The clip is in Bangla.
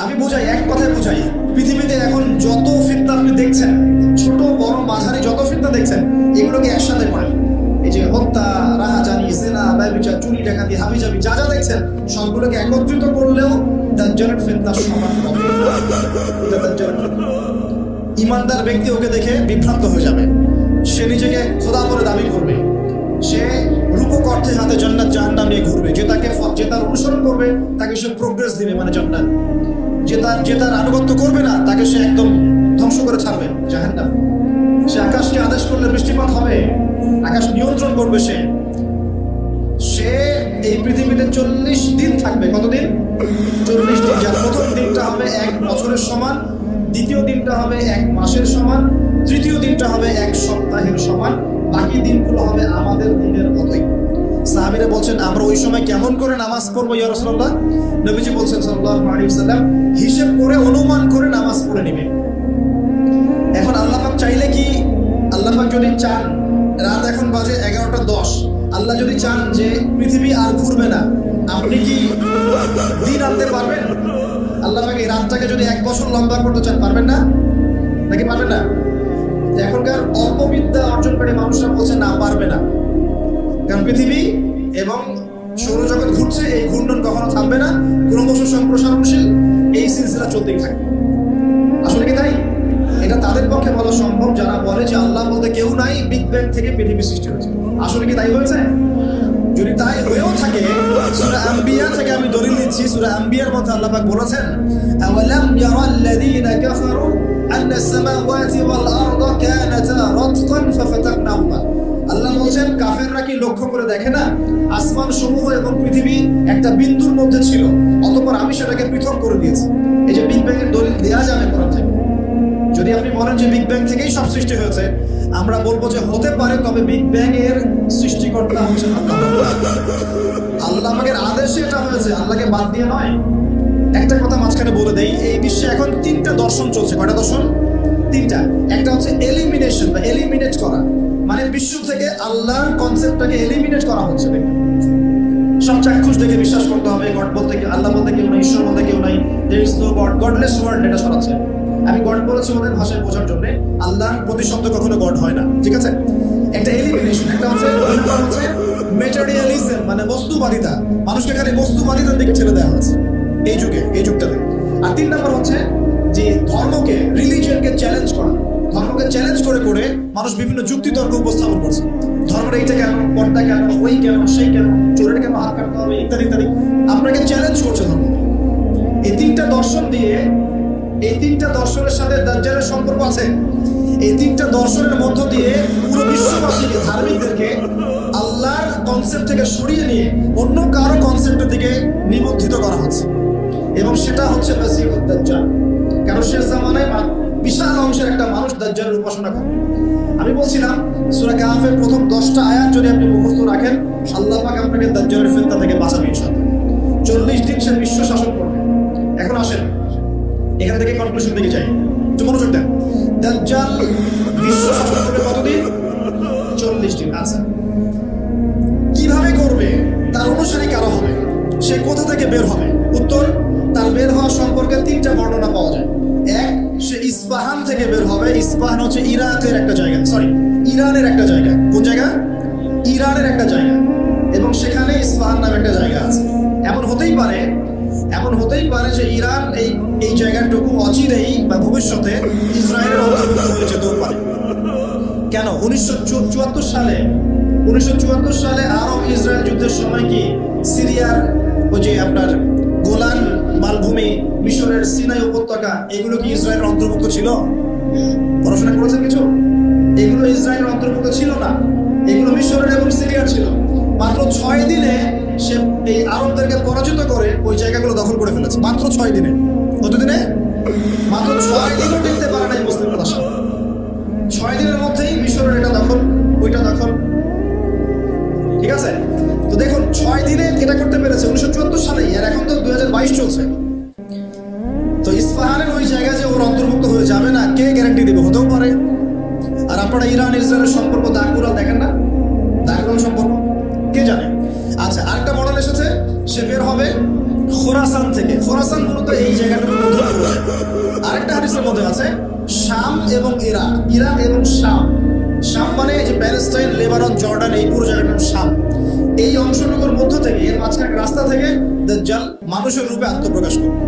আমি বোঝাই, এক কথায় বোঝাই, পৃথিবীতে এখন যত ফিতনা আপনি দেখছেন, ছোট বড় মাঝারি যত ফিতনা দেখছেন, এগুলোকে একসাথে করেন। এই যে হত্যা, রাহাজানি, জিনা, ব্যভিচার, চুরি, ডাকাতি, হাবিজাবি যা যা দেখছেন, সবগুলোকে একত্রিত করলেও দাজ্জালের ফিতনা সমান হবে। এটা দাজ্জালের ফিতনা। ইমানদার ব্যক্তি ওকে দেখে বিভ্রান্ত হয়ে যাবে, সে নিজেকে খোদা বলে দাবি করবে, সে রূপক অর্থে হাতে জান্নাত জাহান্নাম নিয়ে ঘুরবে, যে তার অনুসরণ করবে তাকে সে প্রোগ্রেস দিবে, মানে জান্নাত। যে তার আনুগত্য করবে না তাকে সে একদম ধ্বংস করে ছাড়বে, জাহান্নাম। সে আকাশকে আদেশ করলে বৃষ্টিপাত হবে, আকাশ নিয়ন্ত্রণ করবে। সে এই পৃথিবীতে 40 দিন থাকবে। কতদিন? 40 দিন। যার প্রথম দিনটা হবে 1 বছরের সমান, দ্বিতীয় দিনটা হবে 1 মাসের সমান, তৃতীয় দিনটা হবে 1 সপ্তাহের সমান, বাকি দিনগুলো হবে আমাদের দিনের মতোই। সাহাবীরা বলছেন, আমরা ওই সময় কেমন করে নামাজ পড়বো ইয়া রাসূলুল্লাহ? নবীজি বলছেন সাল্লাল্লাহু আলাইহি ওয়াসাল্লাম, হিসাব করে অনুমান করে নামাজ পড়ে নেবে। এখন আল্লাহ পাক চাইলে কি, আল্লাহ পাক যদি চান, রাত এখন বাজে 11:10, আল্লাহ যদি চান যে পৃথিবী আর ঘুরবে না, আপনি কি দিন আনতে পারবেন? আল্লাহ পাক এই রাতটাকে যদি 1 বছর লম্বা করতে চান, পারবেন না? নাকি পারবেন না? এখনকার অল্প বিদ্যা অর্জনকারী মানুষরা বলছে না, পারবে না। কারণ পৃথিবী এবং সৌরজগৎ ঘুরছে, এই ঘূর্ণন কখনো থামবে না, ক্রমশ সম্প্রসারণশীল এই সিলসিলা চলতেই থাকবে। আসলে কি তাই? এটা তাদের পক্ষে বলা সম্ভব যারা বলে যে আল্লাহ বলতে কেউ নাই, বিগ ব্যাং থেকে পৃথিবী সৃষ্টি হয়েছে। আসলে কি তাই হয়েছে? যদি তাই হয়েও থাকে, সূরা আম্বিয়া থেকে আমি দলিল দিচ্ছি। সূরা আম্বিয়ার মধ্যে আল্লাহ পাক বলেছেন, আওয়ালাম ইয়ারাল্লাযীনা কাফারু আন্নাস সামাওয়াতি ওয়াল আরদা কানাতা রাতকান ফাফাতাকনাহুমা। আল্লাহ বলছেন, কাফেররা কি লক্ষ্য করে দেখে না আসমান সমূহ এবং পৃথিবী একটা বিন্দুর মধ্যে ছিল, অতঃপর আমি সেটাকে পৃথক করে দিয়েছি। এই যে বিগ ব্যাং এর দলিল দেয়া যাবে কোরআন থেকে। যদি আপনি বলেন যে বিগ ব্যাং থেকেই সব সৃষ্টি হয়েছে, আমরা বলবো যে হতে পারে, তবে বিগ ব্যাং এর সৃষ্টিকর্তা হচ্ছেন আল্লাহ। আল্লাহ পাকের আদেশে এটা হয়েছে, আল্লাহকে বাদ দিয়ে নয়। একটা কথা মাঝখানে বলে দেই, এই বিশ্বে এখন 3টা দর্শন চলছে। কয়টা দর্শন? 3টা। একটা হচ্ছে এলিমিনেশন বা এলিমিনেট করা, মানে বিশ্ব থেকে আল্লাহর কনসেপ্টটাকে এলিমিনেট করা হচ্ছে। সব চাক্ষুষ দেখে বিশ্বাস করতে হবে গড বলতে, আল্লাহ বলতে কেউ নাই, ঈশ্বর বলতে কেউ নাই, there is no god, godless world, এটা সরাচ্ছে। আমি গড বলেছি ওদের ভাষায় বোঝার জন্য, আল্লাহর প্রতিশব্দ কখনো গড হয় না, ঠিক আছে? একটা এলিমিনেশন। একটা হচ্ছে ম্যাটেরিয়ালিজম, মানে বস্তুবাদিতা, মানুষকে খালি বস্তুবাদিতার দিকে ছেড়ে দেওয়া হয়েছে এই যুগে, এই যুগটাতে। আর 3 নম্বর হচ্ছে যে ধর্মকে, রিলিজিয়নকে চ্যালেঞ্জ করা। ধর্মকে চ্যালেঞ্জ করে করে মানুষ বিভিন্ন যুক্তি তর্ক উপস্থাপন করছে। ধর্মের এইটা কেন, পর্দা কেন, ওই কেন, সেই কেন, চোরের কেন হাত কাটতে হবে, ইত্যাদি ইত্যাদি। আপনাকে চ্যালেঞ্জ করছে ধর্ম। এই 3টা দর্শন দিয়ে, এই 3টা দর্শনের সাথে দাজ্জালের সম্পর্ক আছে। এই 3টা দর্শনের মধ্য দিয়ে পুরো বিশ্ববাসীকে, ধার্মিকদেরকে আল্লাহর কনসেপ্ট থেকে সরিয়ে নিয়ে অন্য কারো কনসেপ্টের দিকে নিবন্ধিত করা হচ্ছে, এবং সেটা হচ্ছে মাসিহুদ দাজ্জাল। কারণ শেষ জামানায় বিশাল অংশের একটা মানুষ দাজ্জালের উপাসনা করে। আমি বলছিলাম সূরা কাহফের প্রথম 10টা আয়াত যদি আপনি মুখস্থ রাখেন, আল্লাহ পাক আপনাকে দাজ্জালের ফিতনা থেকে বাঁচাবে ইনশাআল্লাহ। 40 দিন সে বিশ্ব শাসন করবে। এখন আসেন এখান থেকে কনক্লুশন দিকে যাই, একটু মনোযোগ দেন। দাজ্জাল বিশ্ব শাসন করবে কতদিন? 40 দিন। আচ্ছা, কিভাবে করবে? তার অনুসারী কারা হবে? সে কোথা থেকে বের হবে? উত্তর, তার বের হওয়া সম্পর্কে 3টা বর্ণনা পাওয়া যায়। এক, সে ইস্পাহান থেকে বের হবে। ইস্পাহান হচ্ছে ইরাকের একটা জায়গা, ইরানের একটা জায়গা। কোন জায়গা? ইরানের একটা জায়গা, এবং সেখানে ইস্পাহান নামে একটা জায়গা আছে। এমন হতেই পারে যে ইরান এই জায়গাটুকু অচিরেই বা ভবিষ্যতে ইসরায়েলের অন্তর্ভুক্ত হয়ে যেতেও পারে। কেন? 1974 সালে আরব ইসরায়েল যুদ্ধের সময় কি সিরিয়ার ওই যে আপনার গোলান মালভূমি, মিশরের সিনাই উপত্যকা, এগুলো কি ইসরায়েলের অন্তর্ভুক্ত ছিল? পড়াশোনা করেছেন কিছু? এগুলো ইসরায়েলের অন্তর্ভুক্ত ছিল না, এগুলো মিশরের এবং সিরিয়ার ছিল। মাত্র 6 দিনে সে এই আরবদেরকে পরাজিত করে ওই জায়গাগুলো দখল করে ফেলেছে। মাত্র 6 দিনে। কত দিনে? মাত্র 6 দিনও টিকতে পারে নাই মুসলিম রাষ্ট্র। 6 দিনের মধ্যেই মিশরের এটা দখল, ওইটা দখল, ঠিক আছে? তো দেখুন, 6 দিনে এটা করতে পেরেছে 1974 সালে, আর এখন তো 2022 চলছে। তো ইস্পাহানের ওই জায়গায় যে ওর অন্তর্ভুক্ত হয়ে যাবে না, কে গ্যারান্টি দেবে? হতেও পারে। আর আপনারা ইরান ইসরায়েলের সম্পর্ক দাগুরা দেখেন না, দাগুরা সম্পর্ক কে জানে? আচ্ছা, আরেকটা মডেল এসেছে, সে বের হবে খোরাসান থেকে। খোরাসান মূলত এই জায়গাটার মধ্যে আরেকটা হাদিসের মধ্যে আছে শাম এবং ইরাক, ইরাক এবং শাম। শাম মানে এই যে প্যালেস্টাইন, লেবানন, জর্ডান, এই পুরো জায়গাটার নাম শাম। এই অংশটুকুর মধ্য থেকে, এর মাঝখানে রাস্তা থেকে দাজ্জাল মানুষের রূপে আত্মপ্রকাশ করবে।